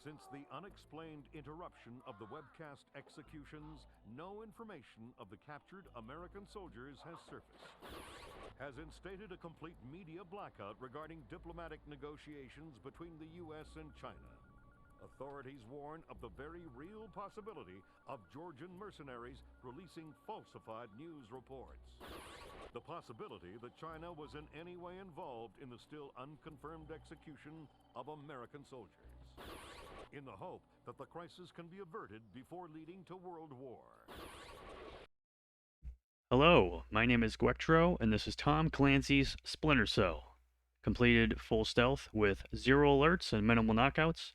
Since the unexplained interruption of the webcast executions, no information of the captured American soldiers has surfaced. Has instated a complete media blackout regarding diplomatic negotiations between the U.S. and China. Authorities warn of the very real possibility of Georgian mercenaries releasing falsified news reports. The possibility that China was in any way involved in the still unconfirmed execution of American soldiers, in the hope that the crisis can be averted before leading to World War. Hello, my name is Gwectro, and this is Tom Clancy's Splinter Cell. Completed full stealth with 0 alerts and minimal knockouts.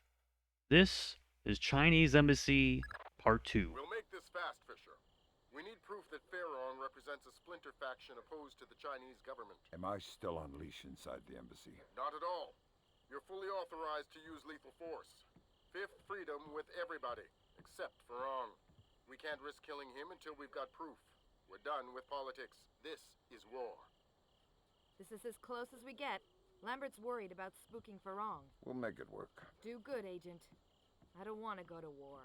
This is Chinese Embassy Part 2. We'll make this fast, Fisher. We need proof that Pharaoh represents a splinter faction opposed to the Chinese government. Am I still on leash inside the embassy? Not at all. You're fully authorized to use lethal force. Fifth freedom with everybody, except Pharaoh. We can't risk killing him until we've got proof. We're done with politics. This is war. This is as close as we get. Lambert's worried about spooking Pharaoh. We'll make it work. Do good, Agent. I don't want to go to war.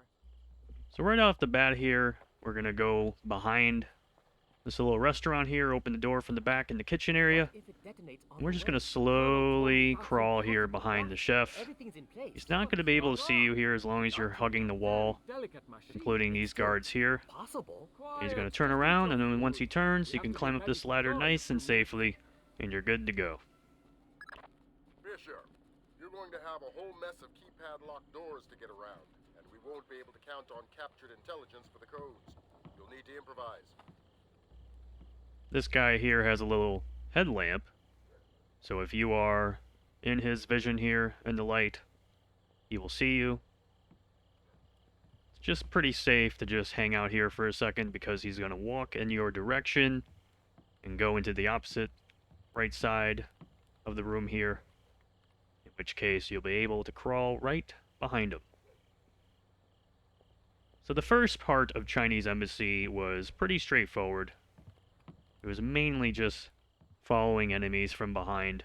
So right off the bat here, we're going to go behind this little restaurant here, open the door from the back in the kitchen area. And we're just going to slowly crawl here behind the chef. He's not going to be able to see you here as long as you're hugging the wall, including these guards here. He's going to turn around, and then once he turns, you can climb up this ladder nice and safely, and you're good to go. Fisher, you're going to have a whole mess of keypad locked doors to get around, and we won't be able to count on captured intelligence for the codes. You'll need to improvise. This guy here has a little headlamp, so if you are in his vision here in the light, he will see you. It's just pretty safe to just hang out here for a second because he's going to walk in your direction and go into the opposite right side of the room here, in which case you'll be able to crawl right behind him. So the first part of Chinese Embassy was pretty straightforward. It was mainly just following enemies from behind.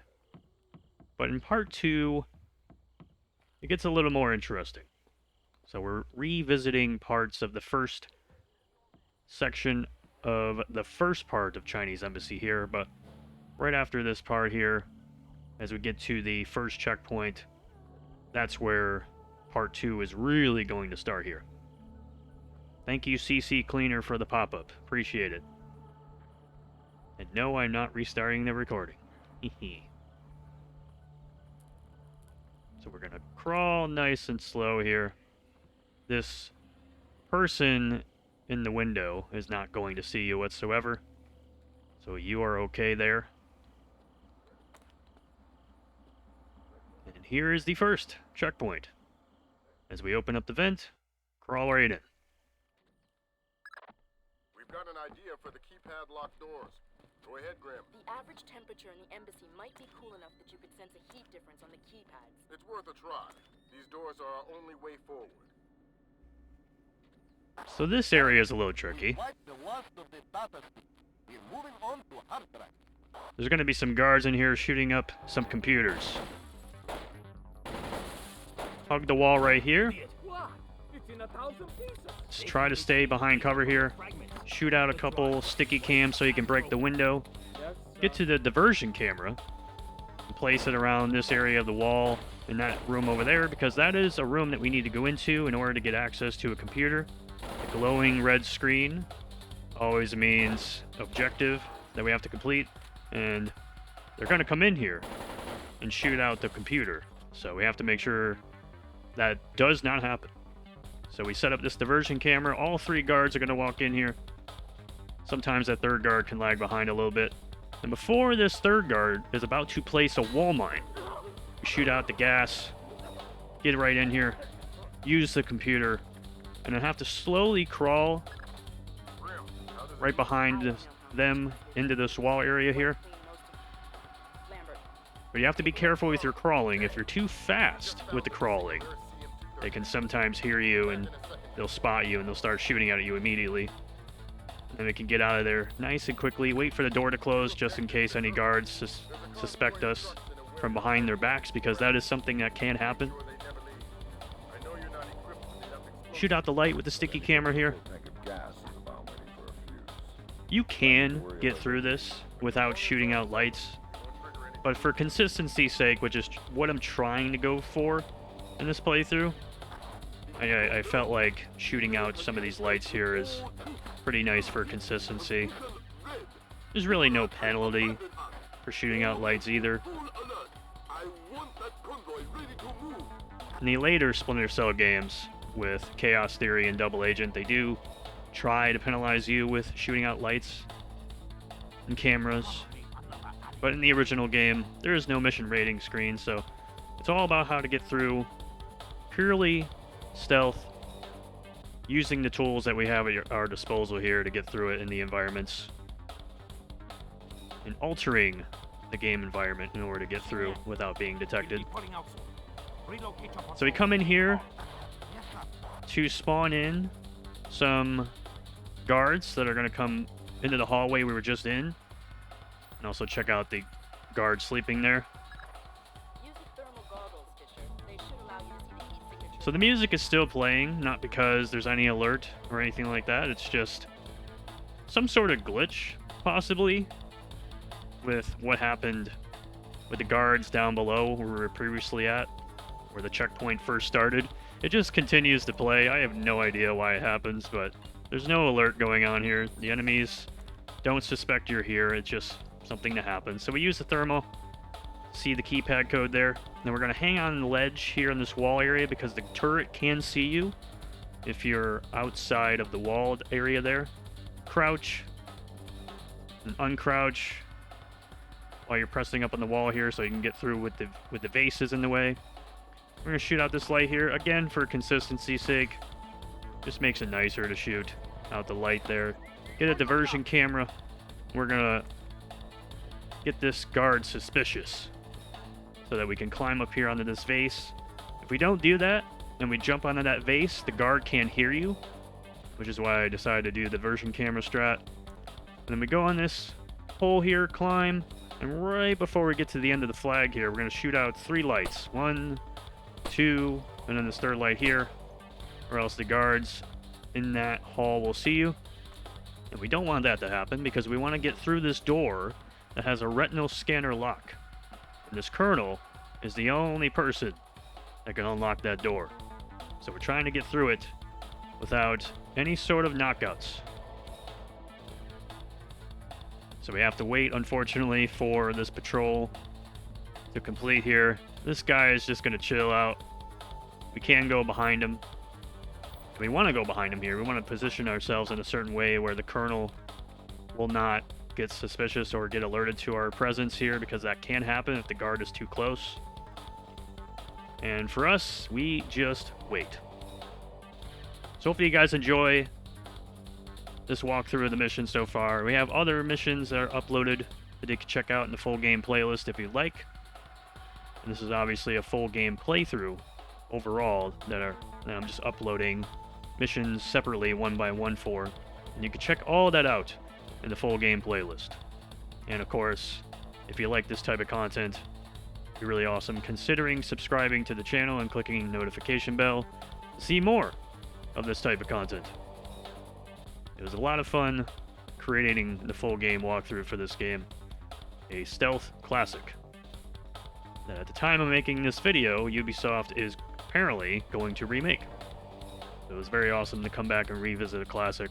But in part 2, it gets a little more interesting. So we're revisiting parts of the first section of the first part of Chinese Embassy here, but right after this part here, as we get to the first checkpoint, that's where part 2 is really going to start here. Thank you, CC Cleaner, for the pop-up. Appreciate it. And no, I'm not restarting the recording. So we're gonna crawl nice and slow here. This person in the window is not going to see you whatsoever, so you are okay there. And here is the first checkpoint. As we open up the vent, crawl right in. We've got an idea for the keypad locked doors. Go ahead, Grim. The average temperature in the embassy might be cool enough that you could sense a heat difference on the keypads. It's worth a try. These doors are our only way forward. So this area is a little tricky. There's going to be some guards in here shooting up some computers. Hug the wall right here. Just try to stay behind cover here. Shoot out a couple sticky cams so you can break the window. Get to the diversion camera. And place it around this area of the wall in that room over there, because that is a room that we need to go into in order to get access to a computer. The glowing red screen always means objective that we have to complete, and they're going to come in here and shoot out the computer. So we have to make sure that does not happen. So we set up this diversion camera. All 3 guards are going to walk in here. Sometimes that 3rd guard can lag behind a little bit. And before this 3rd guard is about to place a wall mine, we shoot out the gas, get right in here, use the computer, and then have to slowly crawl right behind them into this wall area here. But you have to be careful with your crawling. If you're too fast with the crawling, they can sometimes hear you and they'll spot you and they'll start shooting at you immediately. And we can get out of there nice and quickly. Wait for the door to close just in case any guards suspect us from behind their backs, because that is something that can happen. shoot out the light with the sticky camera here. Tank of gas is about waiting for a fuse. You can get through this without shooting out lights, but for consistency's sake, which is what I'm trying to go for in this playthrough, I felt like shooting out some of these lights here is pretty nice for consistency. There's really no penalty for shooting out lights either. In the later Splinter Cell games with Chaos Theory and Double Agent, they do try to penalize you with shooting out lights and cameras. But in the original game, there is no mission rating screen, so it's all about how to get through purely stealth, using the tools that we have at our disposal here to get through it in the environments, and altering the game environment in order to get through without being detected. So we come in here to spawn in some guards that are going to come into the hallway we were just in, and also check out the guard sleeping there. Use the thermal goggles, Fisher. They should allow you to see the heat signature. So the music is still playing, not because there's any alert or anything like that. It's just some sort of glitch, possibly, with what happened with the guards down below where we were previously at, where the checkpoint first started. It just continues to play. I have no idea why it happens, but there's no alert going on here. The enemies don't suspect you're here. It's just something to happen. So we use the thermal, see the keypad code there. Then we're going to hang on the ledge here in this wall area because the turret can see you if you're outside of the walled area there. Crouch and uncrouch while you're pressing up on the wall here so you can get through with the vases in the way. We're going to shoot out this light here, again for consistency's sake. Just makes it nicer to shoot out the light there. Get a diversion camera. We're going to get this guard suspicious so that we can climb up here onto this vase. If we don't do that, and we jump onto that vase, the guard can't hear you, which is why I decided to do the diversion camera strat. And then we go on this pole here, climb, and right before we get to the end of the flag here, we're going to shoot out 3 lights. 1, 2, and then this third light here, or else the guards in that hall will see you. And we don't want that to happen because we want to get through this door that has a retinal scanner lock. And this colonel is the only person that can unlock that door. So we're trying to get through it without any sort of knockouts. So we have to wait, unfortunately, for this patrol to complete here. This guy is just going to chill out. We can go behind him. We want to go behind him here. We want to position ourselves in a certain way where the colonel will not get suspicious or get alerted to our presence here, because that can happen if the guard is too close. And for us, we just wait. So hopefully you guys enjoy this walkthrough of the mission so far. We have other missions that are uploaded that you can check out in the full game playlist if you'd like. And this is obviously a full game playthrough overall that I'm just uploading missions separately one by one for. And you can check all that out in the full game playlist. And of course, if you like this type of content, it'd be really awesome considering subscribing to the channel and clicking the notification bell to see more of this type of content. It was a lot of fun creating the full game walkthrough for this game. A stealth classic that at the time of making this video, Ubisoft is apparently going to remake. It was very awesome to come back and revisit a classic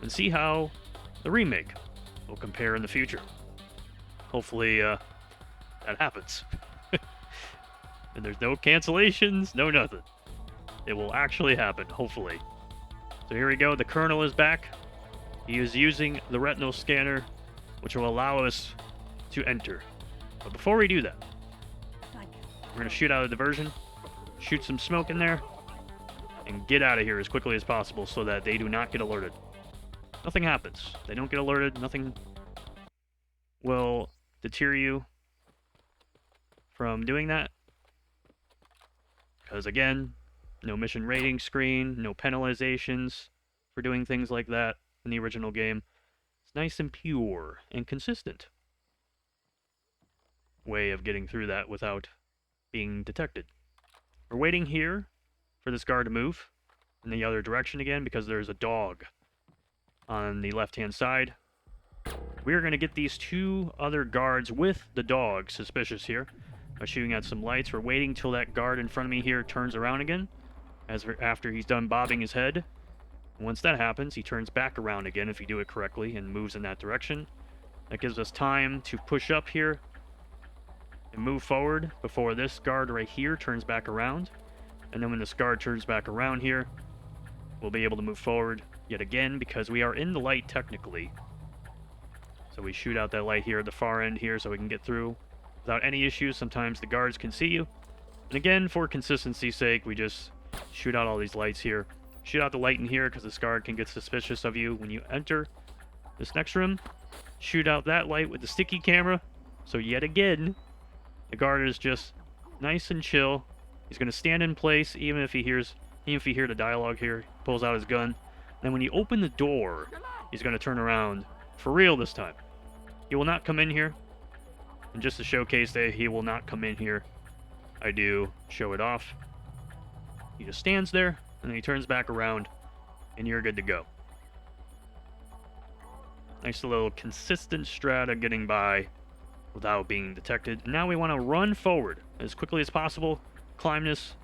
and see how the remake will compare in the future. Hopefully that happens. And there's no cancellations, no nothing. It will actually happen, hopefully. So here we go, the colonel is back. He is using the retinal scanner, which will allow us to enter. But before we do that, we're going to shoot out a diversion, shoot some smoke in there, and get out of here as quickly as possible so that they do not get alerted. Nothing happens. They don't get alerted. Nothing will deter you from doing that. Because again, no mission rating screen, no penalizations for doing things like that in the original game. It's nice and pure and consistent way of getting through that without being detected. We're waiting here for this guard to move. in the other direction again because there's a dog on the left-hand side. We're going to get these two other guards with the dog suspicious here by shooting at some lights. We're waiting till that guard in front of me here turns around again after he's done bobbing his head. Once that happens, he turns back around again if you do it correctly and moves in that direction. That gives us time to push up here and move forward before this guard right here turns back around. And then when this guard turns back around here, we'll be able to move forward yet again because we are in the light technically. So we shoot out that light here at the far end here so we can get through without any issues. Sometimes the guards can see you. And again, for consistency's sake, we just shoot out all these lights here. Shoot out the light in here because this guard can get suspicious of you when you enter this next room. Shoot out that light with the sticky camera. So yet again, the guard is just nice and chill. He's going to stand in place even if he hear the dialogue here. He pulls out his gun. Then when you open the door, he's going to turn around for real this time. He will not come in here. And just to showcase that he will not come in here, I do show it off. He just stands there, and then he turns back around, and you're good to go. Nice little consistent strata getting by without being detected. Now we want to run forward as quickly as possible. Climb this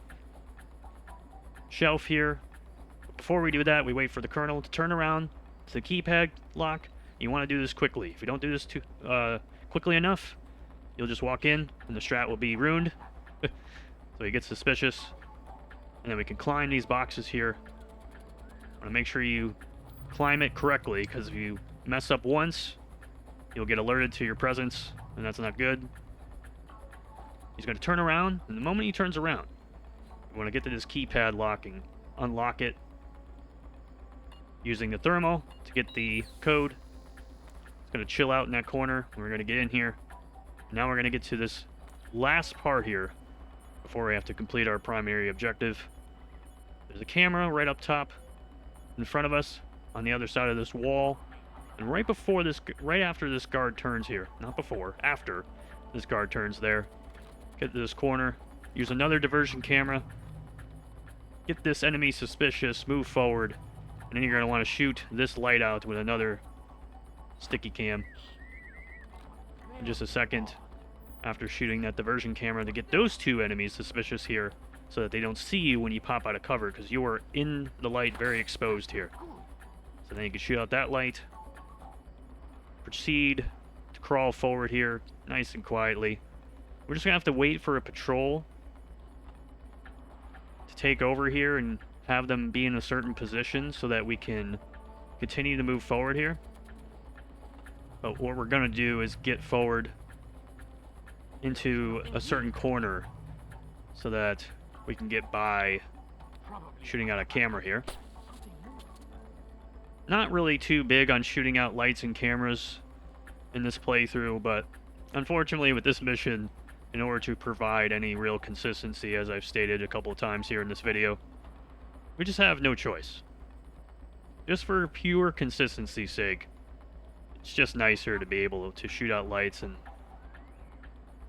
shelf here. Before we do that, we wait for the colonel to turn around to the keypad lock. You want to do this quickly. If you don't do this too quickly enough, you'll just walk in, and the strat will be ruined. So he gets suspicious. And then we can climb these boxes here. Want to make sure you climb it correctly, because if you mess up once, you'll get alerted to your presence, and that's not good. He's going to turn around, and the moment he turns around, we want to get to this keypad locking, unlock it, using the thermal to get the code. It's going to chill out in that corner. We're going to get in here. Now we're going to get to this last part here before we have to complete our primary objective. There's a camera right up top in front of us on the other side of this wall. And right after this guard turns here, not before, after this guard turns there, get to this corner, use another diversion camera, get this enemy suspicious, move forward, and then you're going to want to shoot this light out with another sticky cam in just a second after shooting that diversion camera to get those two enemies suspicious here so that they don't see you when you pop out of cover, because you are in the light, very exposed here. So then you can shoot out that light, proceed to crawl forward here nice and quietly. We're just gonna have to wait for a patrol to take over here and have them be in a certain position so that we can continue to move forward here. But what we're gonna do is get forward into a certain corner so that we can get by shooting out a camera here. Not really too big on shooting out lights and cameras in this playthrough, but unfortunately with this mission, in order to provide any real consistency, as I've stated a couple of times here in this video, we just have no choice. Just for pure consistency's sake, it's just nicer to be able to shoot out lights and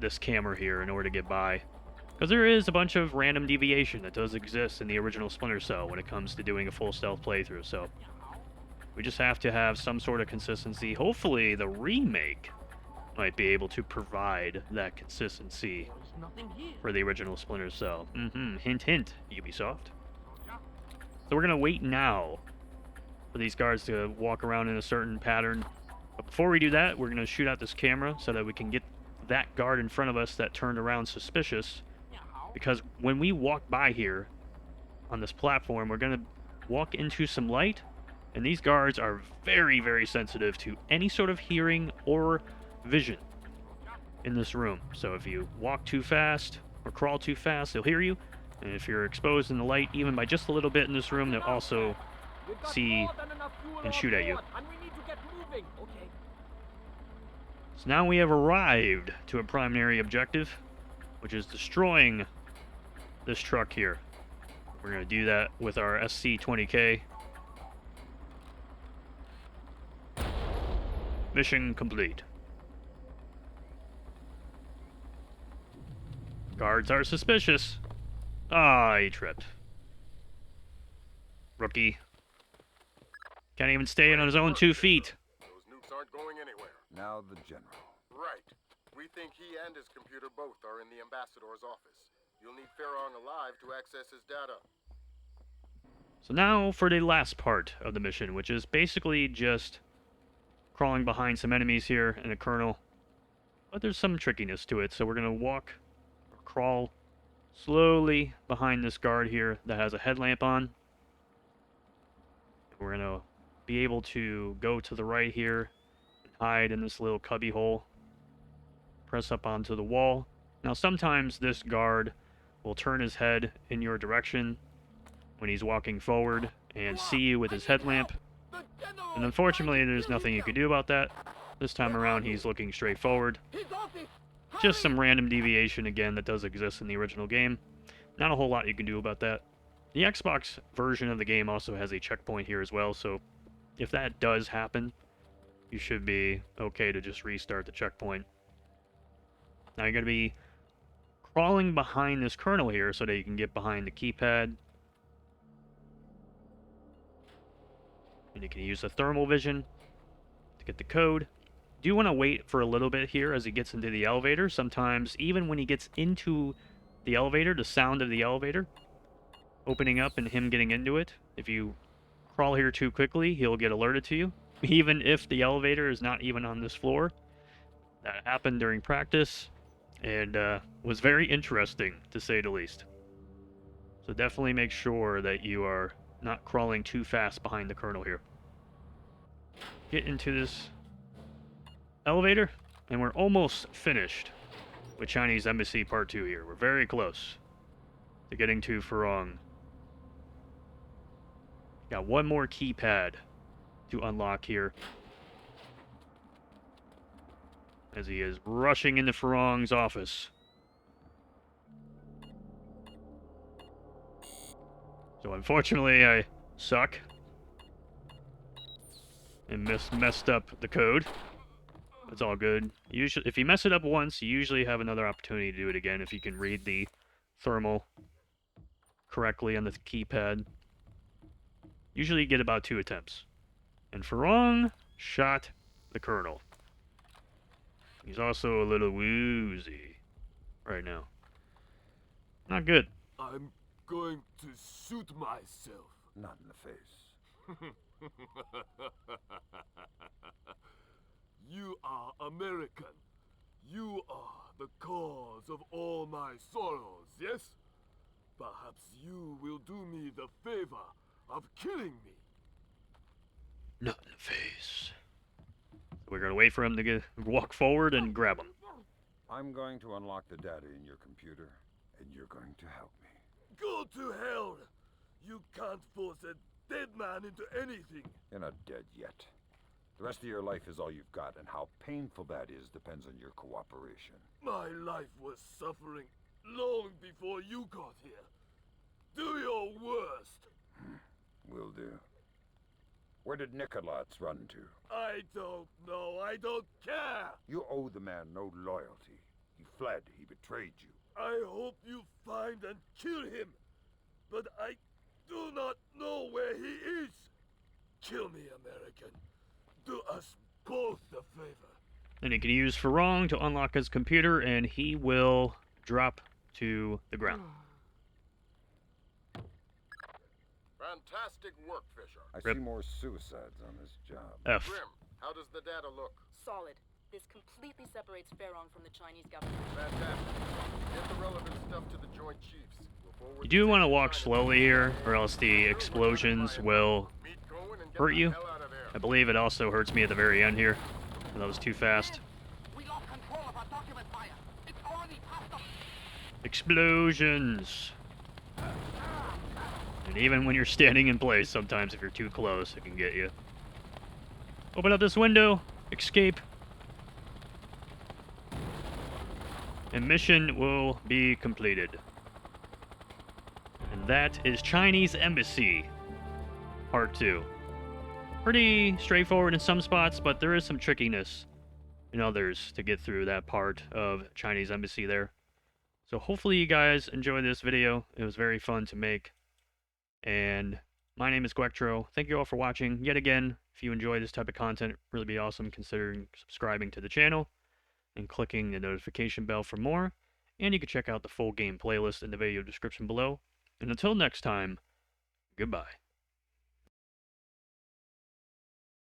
this camera here in order to get by. Because there is a bunch of random deviation that does exist in the original Splinter Cell when it comes to doing a full stealth playthrough, so we just have to have some sort of consistency. Hopefully the remake might be able to provide that consistency for the original Splinter Cell. Hint, hint, Ubisoft. So we're going to wait now for these guards to walk around in a certain pattern. But before we do that, we're going to shoot out this camera so that we can get that guard in front of us that turned around suspicious. Because when we walk by here on this platform, we're going to walk into some light, and these guards are very, very sensitive to any sort of hearing or vision in this room. So if you walk too fast or crawl too fast, they'll hear you. And if you're exposed in the light, even by just a little bit in this room, they'll also see and shoot at you. So now we have arrived to a primary objective, which is destroying this truck here. We're going to do that with our SC-20K. Mission complete. Guards are suspicious. Ah, he tripped. Rookie. Can't even stay on his own 2 feet. Those nukes aren't going anywhere. Now the general. Right. We think he and his computer both are in the ambassador's office. You'll need Farron alive to access his data. So now for the last part of the mission, which is basically just crawling behind some enemies here and a colonel. But there's some trickiness to it, so we're going to walk or crawl slowly behind this guard here that has a headlamp on. We're going to be able to go to the right here and hide in this little cubby hole. Press up onto the wall. Now sometimes this guard will turn his head in your direction when he's walking forward and see you with his headlamp. And unfortunately, there's nothing you can do about that. This time around, he's looking straight forward. Just some random deviation again that does exist in the original game. Not a whole lot you can do about that. The Xbox version of the game also has a checkpoint here as well, so if that does happen, you should be okay to just restart the checkpoint. Now you're going to be crawling behind this colonel here so that you can get behind the keypad. And you can use the thermal vision to get the code. Do you want to wait for a little bit here as he gets into the elevator? Sometimes, even when he gets into the elevator, the sound of the elevator opening up and him getting into it, if you crawl here too quickly, he'll get alerted to you. Even if the elevator is not even on this floor. That happened during practice and was very interesting, to say the least. So definitely make sure that you are not crawling too fast behind the colonel here. Get into this elevator, and we're almost finished with Chinese Embassy Part 2 here. We're very close to getting to Farong. Got one more keypad to unlock here, as he is rushing into Farong's office. So unfortunately, I suck and messed up the code. It's all good. Usually, if you mess it up once, you usually have another opportunity to do it again if you can read the thermal correctly on the keypad. Usually you get about 2 attempts. And Farong shot the colonel. He's also a little woozy right now. Not good. I'm going to shoot myself. Not in the face. You are American. You are the cause of all my sorrows, yes? Perhaps you will do me the favor of killing me. Not in the face. We're going to wait for him to walk forward and grab him. I'm going to unlock the data in your computer, and you're going to help me. Go to hell! You can't force a dead man into anything. You're not dead yet. The rest of your life is all you've got, and how painful that is depends on your cooperation. My life was suffering long before you got here. Do your worst. Will do. Where did Nikolats run to? I don't know. I don't care. You owe the man no loyalty. He fled. He betrayed you. I hope you find and kill him. But I do not know where he is. Kill me, American. Do us both the favor. And you can use Farong to unlock his computer, and he will drop to the ground. Fantastic work, Fisher. I Rip. see more suicides on this job. F. Grim, how does the data look? Solid. This completely separates Farron from the Chinese government. Fantastic. Get the relevant stuff to the Joint Chiefs. We'll forward You do the want to data walk to slowly here, or else the explosions will Meet Cohen and get hurt the you. hell out of there. I believe it also hurts me at the very end here. That was too fast. We lost control of our document fire. It's already past the... Explosions! And even when you're standing in place, sometimes if you're too close, it can get you. Open up this window. Escape. And mission will be completed. And that is Chinese Embassy Part 2. Pretty straightforward in some spots, but there is some trickiness in others to get through that part of Chinese Embassy there. So hopefully you guys enjoyed this video. It was very fun to make. And My name is Gwectro. Thank you all for watching. Yet again, if you enjoy this type of content, really be awesome considering subscribing to the channel and clicking the notification bell for more. And you can check out the full game playlist in the video description below. And until next time, goodbye.